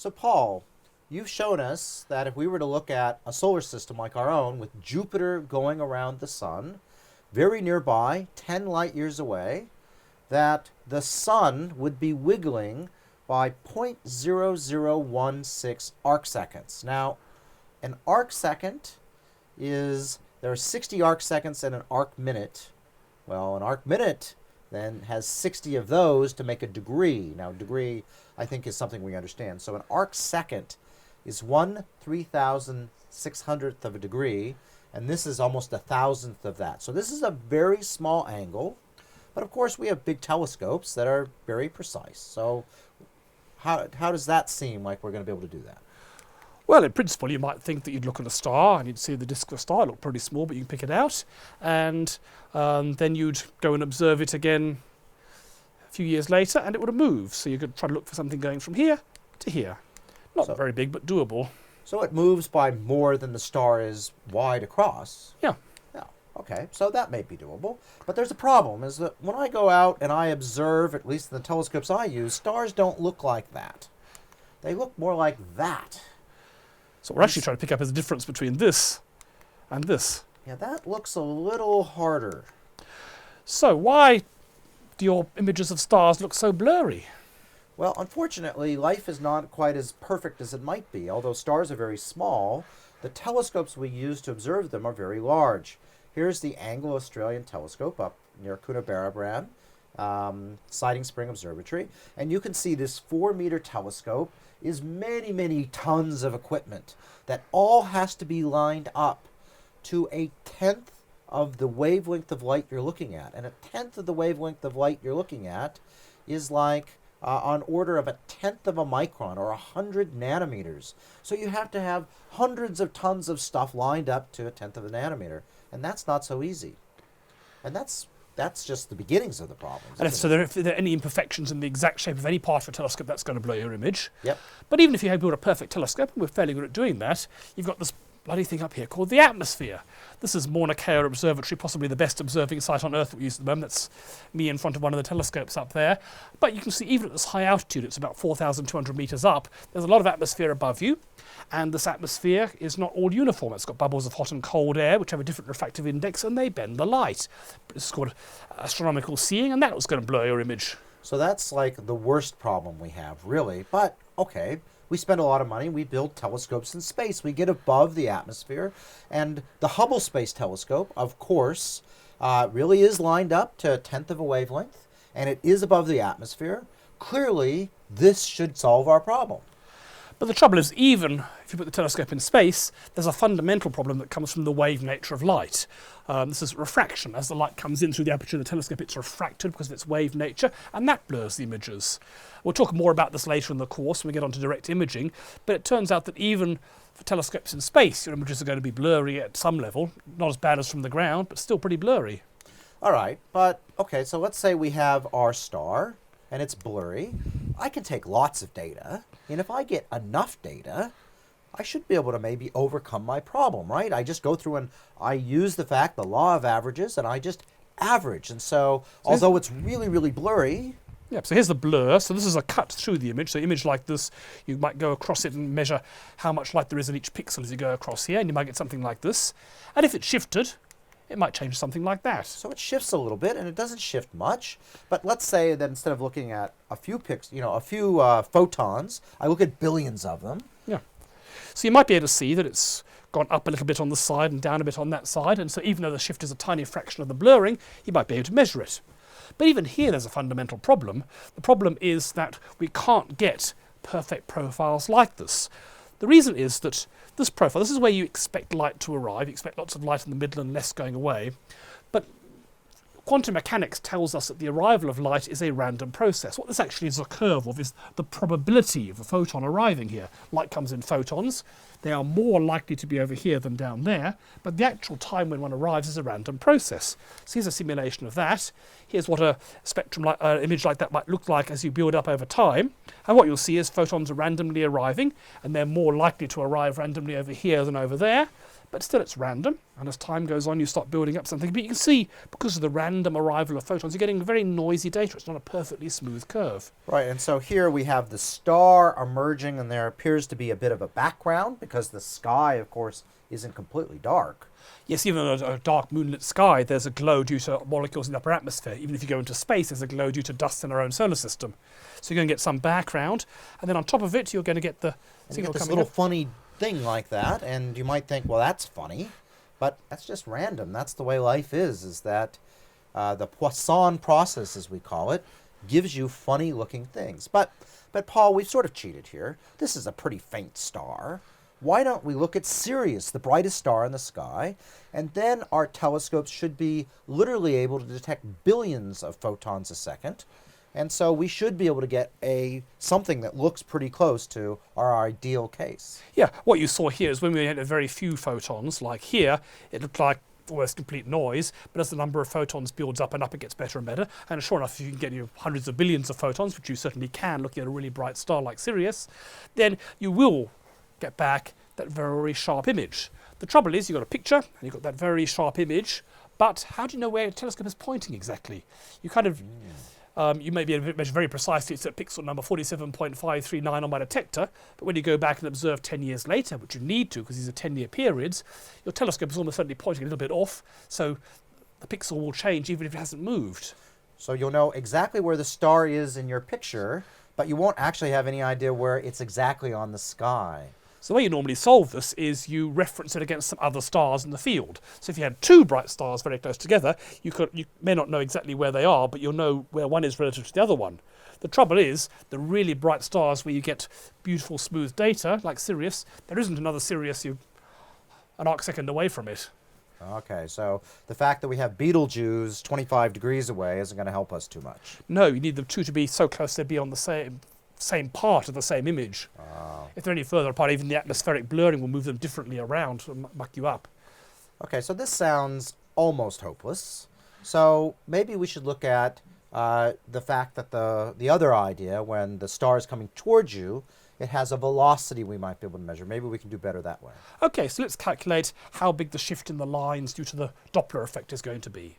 So Paul, you've shown us that if we were to look at a solar system like our own with Jupiter going around the sun, very nearby, 10 light years away, that the sun would be wiggling by 0.0016 arc seconds. Now, an arc second is, there are 60 arc seconds in an arc minute. Well, an arc minute then has 60 of those to make a degree. Now, degree, I think, is something we understand. So an arc second is 1/3600th of a degree, and this is almost 1,000th of that. So this is a very small angle, but of course we have big telescopes that are very precise. So how does that seem like we're going to be able to do that? Well, in principle, you might think that you'd look at a star and you'd see the disk of a star. It looked pretty small, but you can pick it out. And then you'd go and observe it again a few years later, and it would have moved. So you could try to look for something going from here to here. Not very big, but doable. So it moves by more than the star is wide across. Yeah. Yeah. Okay, so that may be doable. But there's a problem, is that when I go out and I observe, at least in the telescopes I use, stars don't look like that. They look more like that. So what we're actually trying to pick up is the difference between this and this. Yeah, that looks a little harder. So why do your images of stars look so blurry? Well, unfortunately, life is not quite as perfect as it might be. Although stars are very small, the telescopes we use to observe them are very large. Here's the Anglo-Australian Telescope up near Coonabarabran, Siding Spring Observatory. And you can see this 4-meter telescope is many, many tons of equipment that all has to be lined up to 1/10 of the wavelength of light you're looking at. And 1/10 of the wavelength of light you're looking at is like on order of 1/10 of a micron, or 100 nanometers. So you have to have hundreds of tons of stuff lined up to 1/10 of a nanometer. And that's not so easy. And that's just the beginnings of the problems. And if there are any imperfections in the exact shape of any part of a telescope, that's going to blur your image. Yep. But even if you build a perfect telescope, and we're fairly good at doing that, you've got this bloody thing up here called the atmosphere. This is Mauna Kea Observatory, possibly the best observing site on Earth that we use at the moment. That's me in front of one of the telescopes up there. But you can see even at this high altitude, it's about 4,200 meters up, there's a lot of atmosphere above you. And this atmosphere is not all uniform. It's got bubbles of hot and cold air, which have a different refractive index, and they bend the light. It's called astronomical seeing, and that was going to blur your image. So that's like the worst problem we have, really. But, okay, we spend a lot of money. We build telescopes in space. We get above the atmosphere. And the Hubble Space Telescope, of course, really is lined up to 1/10 of a wavelength, and it is above the atmosphere. Clearly, this should solve our problem. But the trouble is, even if you put the telescope in space, there's a fundamental problem that comes from the wave nature of light. This is refraction. As the light comes in through the aperture of the telescope, it's refracted because of its wave nature, and that blurs the images. We'll talk more about this later in the course when we get on to direct imaging, but it turns out that even for telescopes in space, your images are going to be blurry at some level. Not as bad as from the ground, but still pretty blurry. All right, but, okay, so let's say we have our star, and it's blurry. I can take lots of data, and if I get enough data, I should be able to maybe overcome my problem, right? I just go through and I use the law of averages, and I just average. And so although it's really, really blurry... Yeah, so here's the blur. So this is a cut through the image. So an image like this, you might go across it and measure how much light there is in each pixel as you go across here, and you might get something like this. And if it shifted, it might change to something like that. So it shifts a little bit, and it doesn't shift much. But let's say that instead of looking at a few photons, I look at billions of them. Yeah. So you might be able to see that it's gone up a little bit on this side and down a bit on that side. And so even though the shift is a tiny fraction of the blurring, you might be able to measure it. But even here, there's a fundamental problem. The problem is that we can't get perfect profiles like this. The reason is that this profile, this is where you expect light to arrive. You expect lots of light in the middle and less going away. But quantum mechanics tells us that the arrival of light is a random process. What this actually is a curve of is the probability of a photon arriving here. Light comes in photons. They are more likely to be over here than down there, but the actual time when one arrives is a random process. So here's a simulation of that. Here's what a spectrum image like that might look like as you build up over time. And what you'll see is photons are randomly arriving, and they're more likely to arrive randomly over here than over there. but still it's random, and as time goes on you start building up something. But you can see, because of the random arrival of photons, you're getting very noisy data. It's not a perfectly smooth curve. Right, and so here we have the star emerging, and there appears to be a bit of a background, because the sky, of course, isn't completely dark. Yes, even in a dark moonlit sky, there's a glow due to molecules in the upper atmosphere. Even if you go into space, there's a glow due to dust in our own solar system. So you're going to get some background, and then on top of it, you're going to get the And you signal get this coming little up. funny thing like that, and you might think, well, that's funny, but that's just random. That's the way life is that the Poisson process, as we call it, gives you funny-looking things. But Paul, we've sort of cheated here. This is a pretty faint star. Why don't we look at Sirius, the brightest star in the sky, and then our telescopes should be literally able to detect billions of photons a second, and so we should be able to get something that looks pretty close to our ideal case. Yeah, what you saw here is when we had very few photons, like here, it looked like almost complete noise, but as the number of photons builds up and up, it gets better and better. And sure enough, if you can get hundreds of billions of photons, which you certainly can looking at a really bright star like Sirius, then you will get back that very sharp image. The trouble is, you've got a picture, and you've got that very sharp image, but how do you know where your telescope is pointing exactly? You kind of, you may be able to measure very precisely, it's at pixel number 47.539 on my detector, but when you go back and observe 10 years later, which you need to because these are 10-year periods, your telescope is almost certainly pointing a little bit off, so the pixel will change even if it hasn't moved. So you'll know exactly where the star is in your picture, but you won't actually have any idea where it's exactly on the sky. So the way you normally solve this is you reference it against some other stars in the field. So if you had two bright stars very close together, you may not know exactly where they are, but you'll know where one is relative to the other one. The trouble is, the really bright stars where you get beautiful smooth data, like Sirius, there isn't another Sirius an arc second away from it. Okay, so the fact that we have Betelgeuse 25 degrees away isn't going to help us too much. No, you need the two to be so close they'd be on the same part of the same image. If they're any further apart, even the atmospheric blurring will move them differently around to muck you up. Okay, so this sounds almost hopeless. So maybe we should look at the fact that the other idea, when the star is coming towards you, it has a velocity we might be able to measure. Maybe we can do better that way. Okay, so let's calculate how big the shift in the lines due to the Doppler effect is going to be.